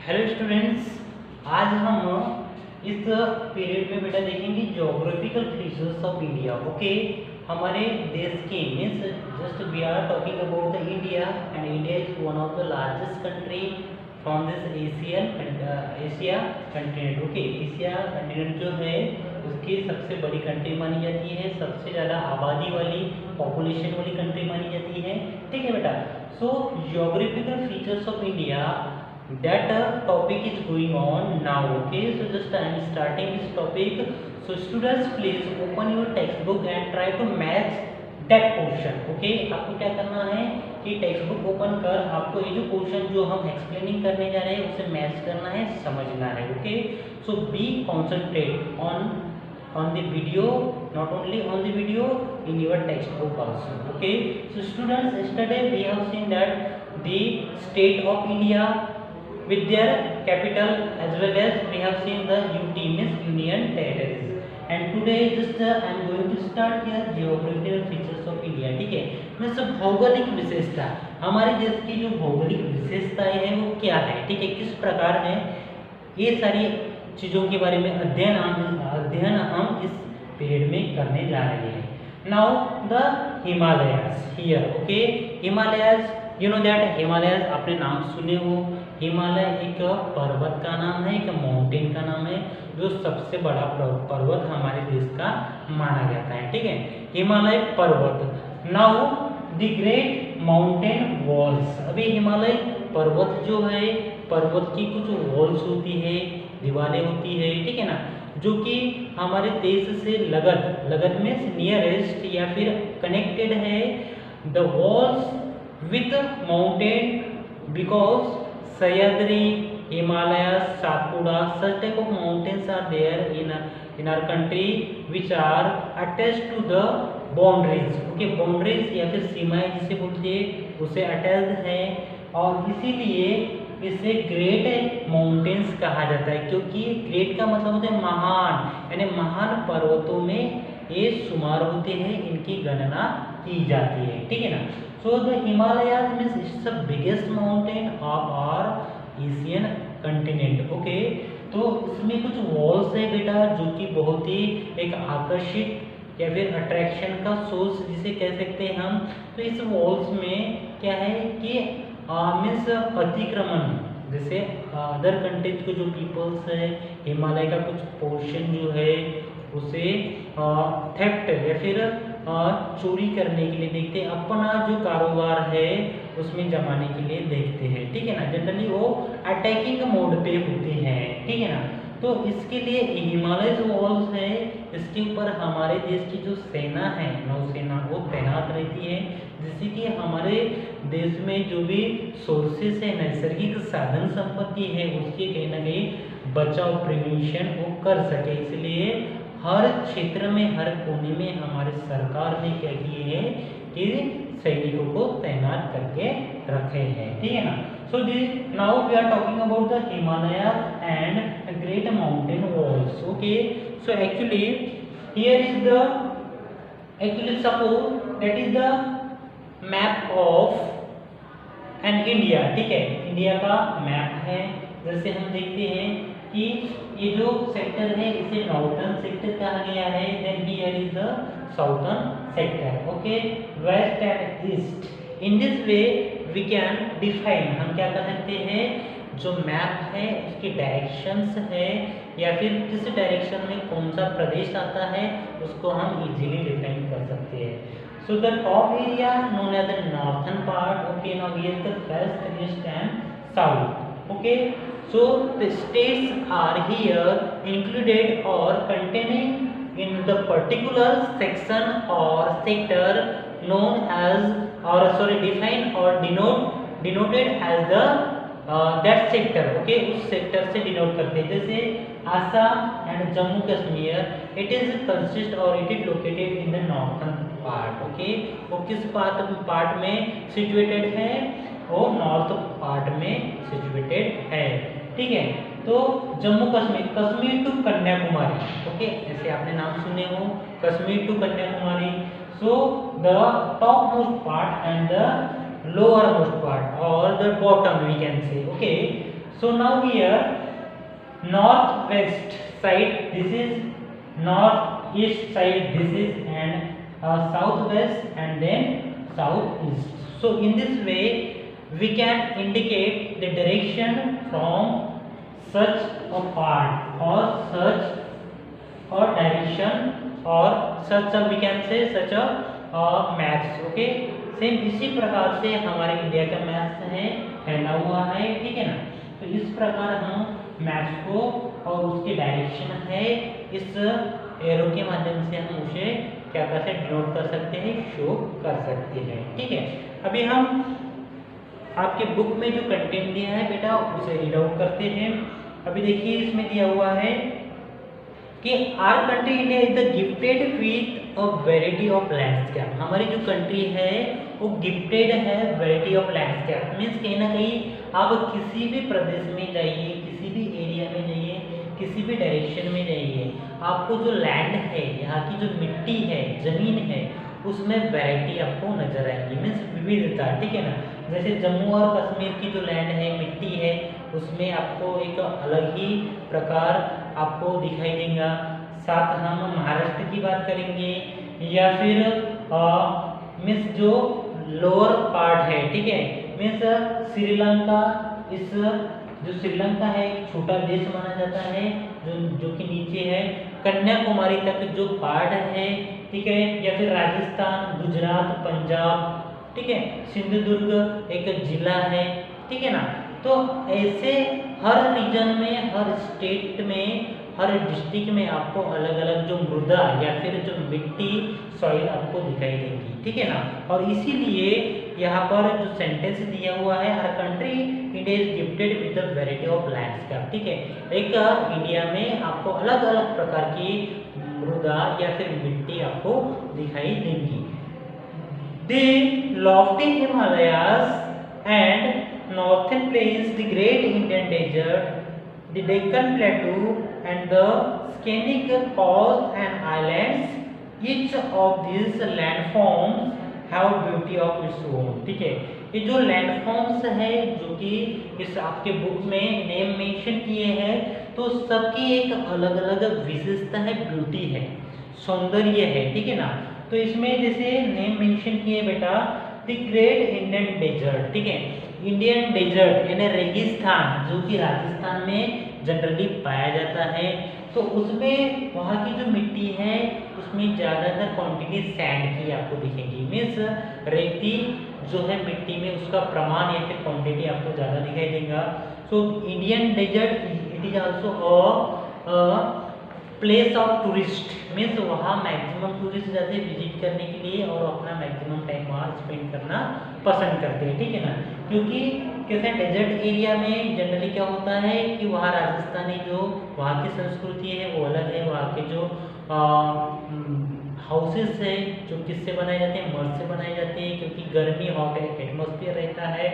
Hello students, आज हम इस पीरियड में बेटा देखेंगे geographical features of India. Okay, हमारे देश के means just we are talking about the India and India is one of the largest country from this Asia continent. Okay, Asia continent जो है उसकी सबसे बड़ी कंट्री मानी जाती है, सबसे ज़्यादा आबादी वाली पॉपुलेशन वाली कंट्री मानी जाती है। ठीक है बेटा, so geographical features of India, that topic is going on now. Okay, so just I am starting this topic. So students, please open your textbook and try to match that portion. Okay, आपको क्या करना है कि text book open कर आपको ये जो portion जो हम एक्सप्लेनिंग करने जा रहे हैं उसे मैच करना है, समझना है। Okay, so be concentrate on the video, not only on the video, in your textbook also. Okay, so students, yesterday we have seen that the state of India with their capital, as well as we have seen the UT means Union Territories, and today just I am going to start here geographical features of India. ठीक है, मैं सब भौगोलिक विशेषता, हमारे देश की जो भौगोलिक विशेषताएं हैं वो क्या है, ठीक है, किस प्रकार है, ये सारी चीज़ों के बारे में अध्ययन हम इस पीरियड में करने जा रहे हैं। Now the Himalayas here. Okay, Himalayas, you know that Himalayas आपने नाम सुने हो। हिमालय एक पर्वत का नाम है, एक माउंटेन का नाम है, जो सबसे बड़ा पर्वत हमारे देश का माना जाता है। ठीक है, हिमालय पर्वत। Now the great mountain walls. अभी हिमालय पर्वत जो है, पर्वत की कुछ वॉल्स होती है, दीवारें होती है, ठीक है ना, जो कि हमारे देश से लगत में नियरेस्ट या फिर कनेक्टेड है। The walls with mountain because Sahyadri, Himalaya, Satpura, such type of mountains are there in our country which are attached to the boundaries. Okay, boundaries या फिर सीमाएं जिसे बोलते हैं उसे अटैच्ड है, और इसीलिए इसे ग्रेट माउंटेन्स कहा जाता है, क्योंकि ग्रेट का मतलब होता है महान, यानी महान पर्वतों में ये शुमार होते हैं, इनकी गणना की जाती है। ठीक है ना, so the Himalayas means it's the biggest mountain of our Asian continent. Okay, तो इसमें कुछ वॉल्स है बेटा जो कि बहुत ही एक आकर्षित या फिर अट्रैक्शन का सोर्स जिसे कह सकते हैं हम। तो इस वॉल्स में क्या है कि मीन्स अतिक्रमण, जैसे अदर कंट्रीज के जो पीपल्स है, हिमालय का कुछ पोर्शन जो है उसे थेफ्ट या फिर चोरी करने के लिए देखते हैं, अपना जो कारोबार है उसमें जमाने के लिए देखते हैं। ठीक है ना, जनरली वो अटैकिंग मोड पे होते हैं। ठीक है ना, तो इसके लिए हिमालय जो वॉल्स है इसके ऊपर हमारे देश की जो सेना है, नौसेना, वो तैनात रहती है, जिससे कि हमारे देश में जो भी सोर्सेस है, नैसर्गिक साधन संपत्ति है, उसके कहीं ना कहीं बचाव, प्रिवेंशन वो कर सके। इसलिए हर क्षेत्र में, हर कोने में हमारे सरकार ने क्या किए हैं कि सैनिकों को तैनात करके रखे हैं। ठीक है ना, so this now we are talking about the Himalaya and great mountain walls. Okay, so actually here is the suppose that is the map of an India. ठीक है, इंडिया का मैप है। जैसे हम देखते हैं कि ये जो सेक्टर है इसे नॉर्थर्न सेक्टर कहा गया है, then here is the southern sector. Okay, west and east. In this way we can define, हम क्या कर सकते हैं, जो मैप है उसकी डायरेक्शंस है या फिर किस डायरेक्शन में कौन सा प्रदेश आता है उसको हम इजीली डिफाइन कर सकते हैं। So the top area known as the northern part. Okay, now here the west, east and south. Okay, so the states are here included or containing in the particular section or sector known as, or sorry, defined or denoted as the that sector. Okay, उस sector से denote करते हैं। जैसे Assam and Jammu Kashmir, it is consist और it is located in the northern part. Okay, वो किस part में situated है, वो नॉर्थ पार्ट में सिचुएटेड है। ठीक है, तो जम्मू कश्मीर, कश्मीर टू कन्याकुमारी। ओके, जैसे आपने नाम सुने हो, Kashmir to Kanyakumari. So the top most part and the lower most part और the bottom we can say. Okay, So now here northwest side this is, northeast side this is, and southwest and then southeast. So in this way we can indicate the direction from such a part or such a direction or such a we can say such a maps. Okay, same इसी प्रकार से हमारे India का maps है फैला हुआ है, ठीक है ना। तो इस प्रकार हम मैप्स को और उसके डायरेक्शन है इस एरो के माध्यम से हम उसे क्या कर सकते, डिनोट कर सकते हैं, शो कर सकते हैं, ठीक है। अभी हम आपके बुक में जो कंटेंट दिया है बेटा उसे रीड आउट करते हैं। अभी देखिए इसमें दिया हुआ है कि our country India is the gifted with a variety of landscape. हमारी जो कंट्री है वो गिफ्टेड है वैरायटी ऑफ लैंडस्केप। मीन्स कहीं ना कहीं आप किसी भी प्रदेश में जाइए, किसी भी एरिया में जाइए, किसी भी डायरेक्शन में जाइए, आपको जो लैंड है, यहाँ की जो मिट्टी है, जमीन है, उसमें वैरायटी आपको नजर आएगी, मीन्स विविधता, ठीक है ना। जैसे जम्मू और कश्मीर की जो लैंड है, मिट्टी है, उसमें आपको एक अलग ही प्रकार आपको दिखाई देगा। साथ हम महाराष्ट्र की बात करेंगे या फिर मीन्स जो लोअर पार्ट है, ठीक है, मीन्स श्रीलंका, इस जो श्रीलंका है एक छोटा देश माना जाता है जो कि नीचे है, कन्याकुमारी तक जो पार्ट है, ठीक है, या फिर राजस्थान, गुजरात, पंजाब, ठीक है, सिंधुदुर्ग एक जिला है, ठीक है ना। तो ऐसे हर रीजन में, हर स्टेट में, हर डिस्ट्रिक्ट में आपको अलग अलग जो मृदा या फिर जो मिट्टी सॉइल आपको दिखाई देंगी, ठीक है ना। और इसीलिए यहाँ पर जो सेंटेंस दिया हुआ है, our country India is gifted with a variety of landscape, ठीक है। एक इंडिया में आपको अलग अलग प्रकार की मृदा या फिर मिट्टी आपको दिखाई देंगी। The lofty Himalayas and northern plains, the great Indian desert, the Deccan Plateau and the scenic coast and islands, each of these landforms have beauty of its own, ठीक है। ये जो लैंडफॉर्म्स है जो कि इस आपके बुक में नेम मेंशन किए हैं, तो सबकी एक अलग अलग विशेषता है, ब्यूटी है, सौंदर्य है, ठीक है ना। तो इसमें जैसे नेम मेंशन किए बेटा, द ग्रेट इंडियन डेजर्ट, ठीक है, इंडियन डेजर्ट यानी रेगिस्तान जो कि राजस्थान में जनरली पाया जाता है। तो उसमें वहाँ की जो मिट्टी है उसमें ज़्यादातर क्वांटिटी सैंड की आपको दिखेगी, मीन्स रेती जो है मिट्टी में उसका प्रमाण या फिर क्वांटिटी आपको ज़्यादा दिखाई देगा। So Indian desert it is also place of tourist, means वहाँ मैक्सिमम टूरिस्ट जाते हैं विजिट करने के लिए और अपना मैक्सिमम टाइम वहाँ स्पेंड करना पसंद करते हैं, ठीक है ना। क्योंकि कैसे डेजर्ट एरिया में जनरली क्या होता है कि वहाँ राजस्थानी जो वहाँ की संस्कृति है वो अलग है, वहाँ के जो हाउसेस है जो किससे बनाए जाते हैं, मड से बनाए जाते हैं, क्योंकि गर्मी हॉट एटमॉस्फेयर रहता है।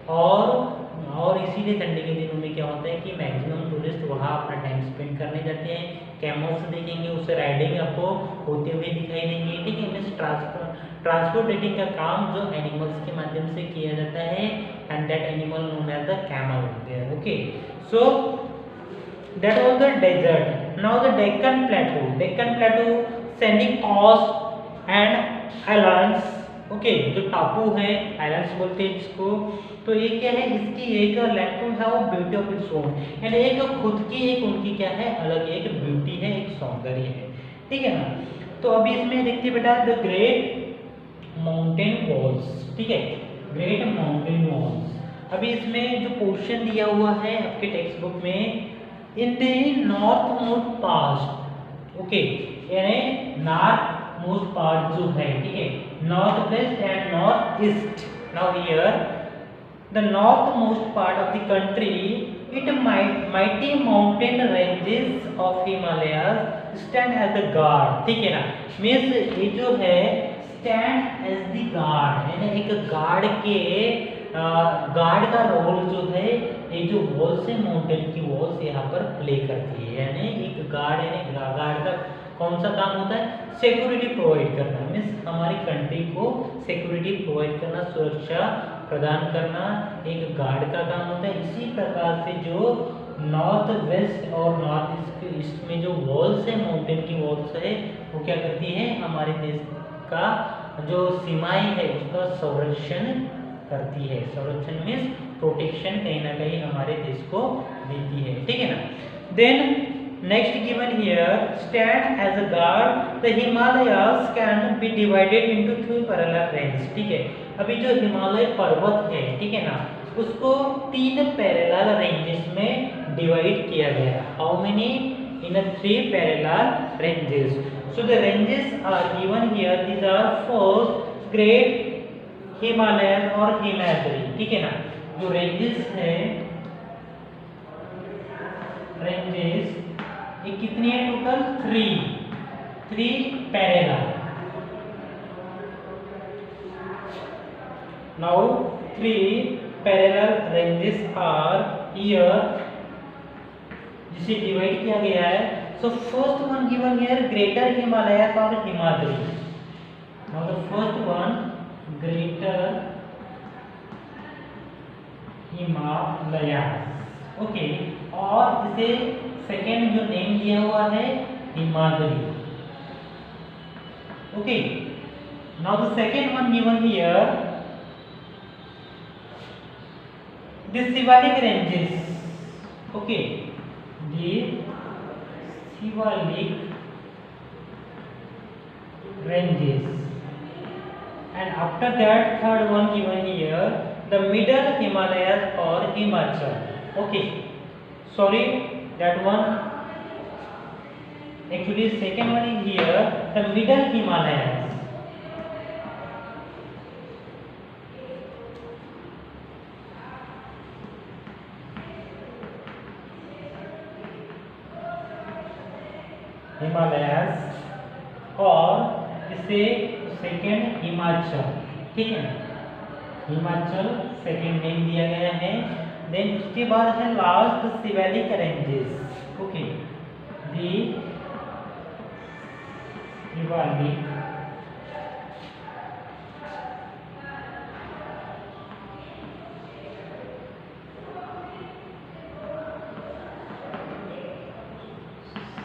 और इसीलिए ठंडी के दिनों में क्या होता है कि मैक्सिमम टूरिस्ट वहाँ अपना टाइम स्पेंड करने जाते हैं। कैमल्स देखेंगे, उससे राइडिंग आपको होते हुए दिखाई देंगे, ठीक है। मीन्स ट्रांसपोर्टेटिंग का काम जो एनिमल्स के माध्यम से किया जाता है, and that animal known as the camel there, okay. So that was the desert. Now the Deccan plateau, sandy coast and islands, okay, जो टापू है, आइलैंड्स बोलते हैं जिसको। तो ये क्या है, इसकी एक लैंडफॉर्म है वो ब्यूटी ऑफ इट्स ओन, यानी एक खुद की एक उनकी क्या है, अलग एक ब्यूटी है, एक सौंदर्य है, ठीक है ना। तो अभी इसमें देखते बेटा द ग्रेट माउंटेन वॉल्स, ठीक है, ग्रेट माउंटेन वॉल्स। अभी इसमें जो पोर्शन दिया हुआ है आपके टेक्स्ट बुक में, in the north most past, okay, यानी नॉर्थ मोस्ट पार्ट जो है, ठीक है, north west and north east. Now here the northmost part of the country, it mighty mountain ranges of Himalayas stand as the guard, ठीक है ना। Means ये जो है stand as the guard, यानी एक गार्ड के गार्ड का रोल जो है ये जो वॉल्स है, माउंटेन की वॉल्स यहाँ पर प्ले करती है। यानी एक गार्ड, यानी गार्ड का कौन सा काम होता है, सिक्योरिटी प्रोवाइड करना, मीन्स हमारी कंट्री को सिक्योरिटी प्रोवाइड करना, सुरक्षा प्रदान करना एक गार्ड का काम होता है। इसी प्रकार से जो नॉर्थ वेस्ट और नॉर्थ ईस्ट में जो वॉल्स है, माउंटेन की वॉल्स है, वो क्या करती है, हमारे देश का जो सीमाएं है उसका संरक्षण करती है। संरक्षण मीन्स प्रोटेक्शन कहीं ना कहीं हमारे देश को देती है, ठीक है ना। Then next given here, stand as a guard the Himalayas can be divided into 3 parallel range, ठीक है। अभी जो हिमालय पर्वत है, ठीक है ना, उसको 3 पैरेलल रेंजेस में डिवाइड किया गया है। How many? In 3 parallel ranges. So the ranges are given here, these are first great Himalayan और हिमाद्री, ठीक है ना। जो रेंजेस है, रेंजेस ये कितनी है total? 3 parallel. Now 3 parallel ranges are here, जिसे डिवाइड किया गया है। So first one given here, greater Himalayas और Himadri. Now the first one, greater Himalayas, okay. और इसे सेकेंड जो नेम दिया हुआ है, Himadri, okay. Now the second one given here, the Shivalik ranges, okay, the Shivalik ranges, and after that third one given here, the middle Himalayas or Himachal, okay. Sorry, that one actually second one is here, the middle Himalayas. Himalayas और इसे second Himachal, ठीक है, Himachal second name दिया गया है। Then उसके बाद है last Shivalik ranges, okay, the Shivalik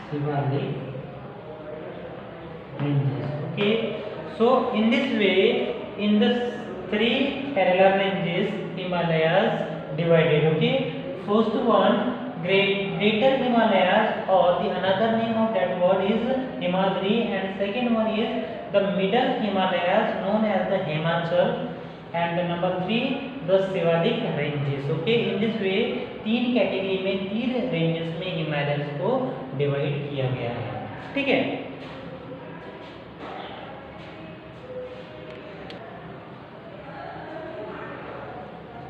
Shivalik ranges, okay. So in this way, in the 3 parallel ranges, Himalayas divided, okay. First one, greater Himalayas, or the another name of that word is Himadri, and second one is the middle Himalayas known as the Himachal, and the number 3 the Shivalik ranges, okay. In this way 3 category में 3 ranges में Himalayas को divide किया गया है, ठीक है।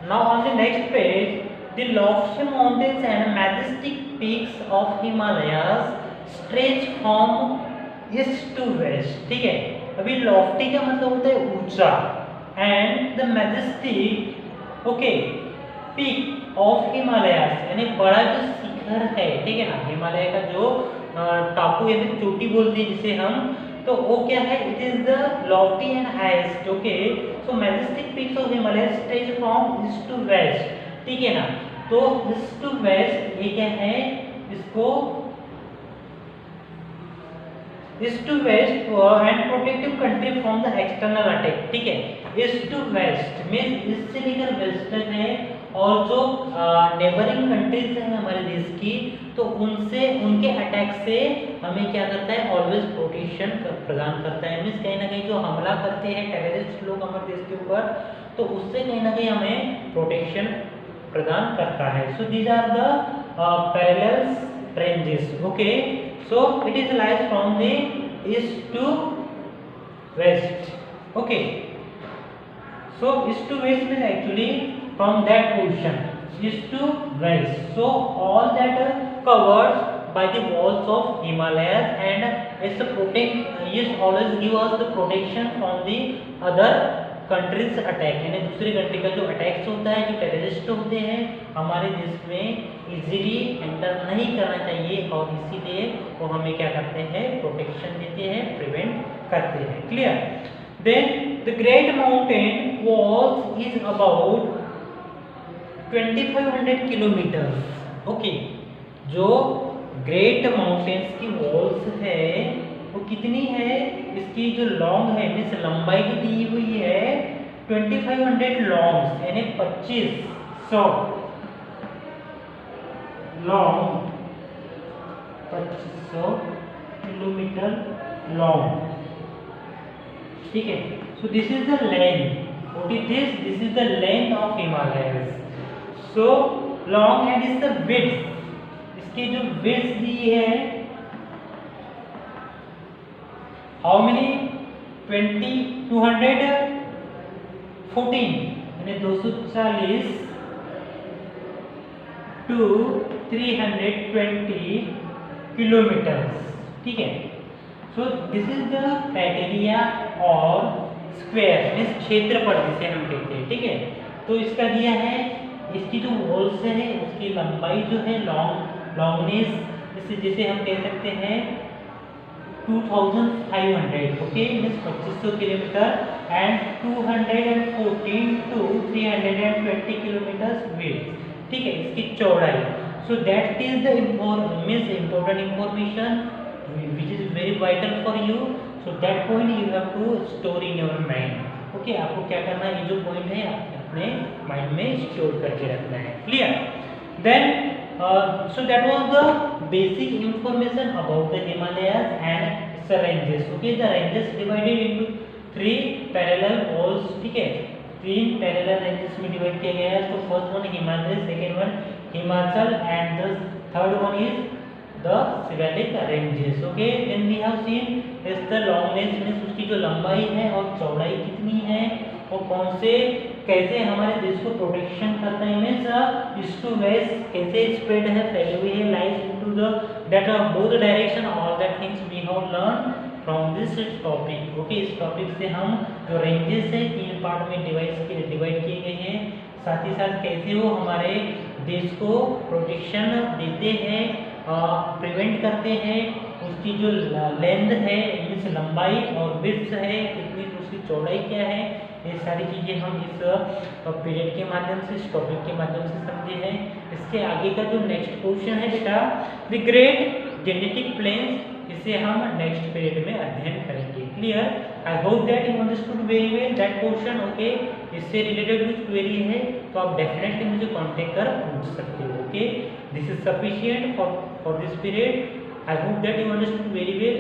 Now on the next page, the lofty mountains and majestic peaks of Himalayas stretch from east to west, ठीक है। अभी lofty का मतलब होता है ऊंचा, and the majestic, okay, peak of Himalayas यानी बड़ा जो शिखर है, ठीक है ना, हिमालय का जो टापू या फिर चोटी बोलते हैं जिसे हम, तो वो क्या है, it is the lofty and highest, okay. So majestic peaks of Himalaya stretch from east to west, ठीक है ना। तो ईस्ट टू वेस्ट ये क्या है, इसको east to west and protective country from the external attack, ठीक है। East to west means east से लेकर वेस्ट तक है, और जो नेबरिंग कंट्रीज हैं हमारे देश की, तो उनसे उनके अटैक से हमें क्या करता है, ऑलवेज प्रोटेक्शन प्रदान करता है। मीन्स कहीं ना कहीं जो हमला करते हैं टेररिस्ट लोग हमारे देश के ऊपर, तो उससे कहीं ना कहीं हमें प्रोटेक्शन प्रदान करता है। So these are the parallel ranges, okay. So it is lies from the east to west, okay. So east to west means actually from that position east to west, so all that covered by the walls of Himalayas, and it's a protect, is always give us the protection from the other countries attack, यानी दूसरी country का जो attacks होता है, जो terrorist होते हैं हमारे देश में इजीली एंटर नहीं करना चाहिए, और इसीलिए वो हमें क्या करते हैं, प्रोटेक्शन देते हैं, प्रिवेंट करते हैं, clear. Then the great mountain walls is about 2500 kilometers. Okay, जो ग्रेट माउंटेन्स की वॉल्स है वो कितनी है, इसकी जो लॉन्ग है मीन्स लंबाई की दी हुई है 2500 लॉन्ग यानी 2500 लॉन्ग, 2500 किलोमीटर लॉन्ग, ठीक है। So this is the length, what is this is the length of Himalayas. So long and is the width, इसकी जो विड्थ दी है हाउ मेनी 214 यानी 240 टू 320 किलोमीटर्स, ठीक है। So this is the criteria और square means क्षेत्रफल जिसे हम कहते हैं, ठीक है। तो इसका दिया है, इसकी जो वॉल्स है उसकी लंबाई जो है लॉन्गनेस जिसे हम कह सकते हैं 2500, okay means 2500 kilometre and 214 to 320 kilometre width, ठीक है, इसकी चौड़ाई। So that is the means important information which is very vital for you. So that point you have to store in your mind. Okay, आपको क्या करना है, ये जो पॉइंट है अपने माइंड में स्टोर करके रखना है, clear. Then so that was the basic information about the Himalayas and its ranges. Okay, the ranges divided into 3 parallel walls, ठीक है, 3 parallel ranges में डिवाइड किया गया है। तो first one Himalaya, second one Himachal and the third one is the Sibelic ranges. Okay, then we have seen is the longness means उसकी जो लंबाई है और चौड़ाई कितनी है और कौन से कैसे हमारे देश को प्रोटेक्शन करता है, मीन्स ईस्ट टू वेस्ट कैसे स्प्रेड है, फैली हुई है, lies into the that both direction, all that things we have learn from this topic. Okay, इस टॉपिक से हम जो रेंजेस है 3 पार्ट में डिवाइड किए गए हैं, साथ ही साथ कैसे वो हमारे देश को प्रोटेक्शन देते हैं, प्रिवेंट करते हैं, उसकी जो लेंथ है मीन्स लंबाई और विड्थ है कितनी, उसकी चौड़ाई क्या है, ये सारी चीज़ें हम इस पीरियड के माध्यम से, इस टॉपिक के माध्यम से समझे हैं। इसके आगे का जो नेक्स्ट क्वेश्चन है बेटा द ग्रेट जेनेटिक प्लेन्स, इसे हम नेक्स्ट पीरियड में अध्ययन करेंगे, clear. I hope that you understood very well that question. Okay, इससे रिलेटेड कुछ क्वेरी है तो आप डेफिनेटली मुझे कांटेक्ट कर पूछ सकते हो। Okay, this is sufficient for this period. I hope that you understood very well.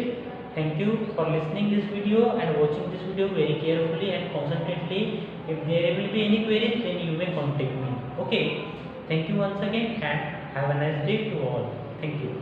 Thank you for listening this video and watching this video very carefully and concentrately. If there will be any queries, then you may contact me. Okay, thank you once again and have a nice day to all. Thank you.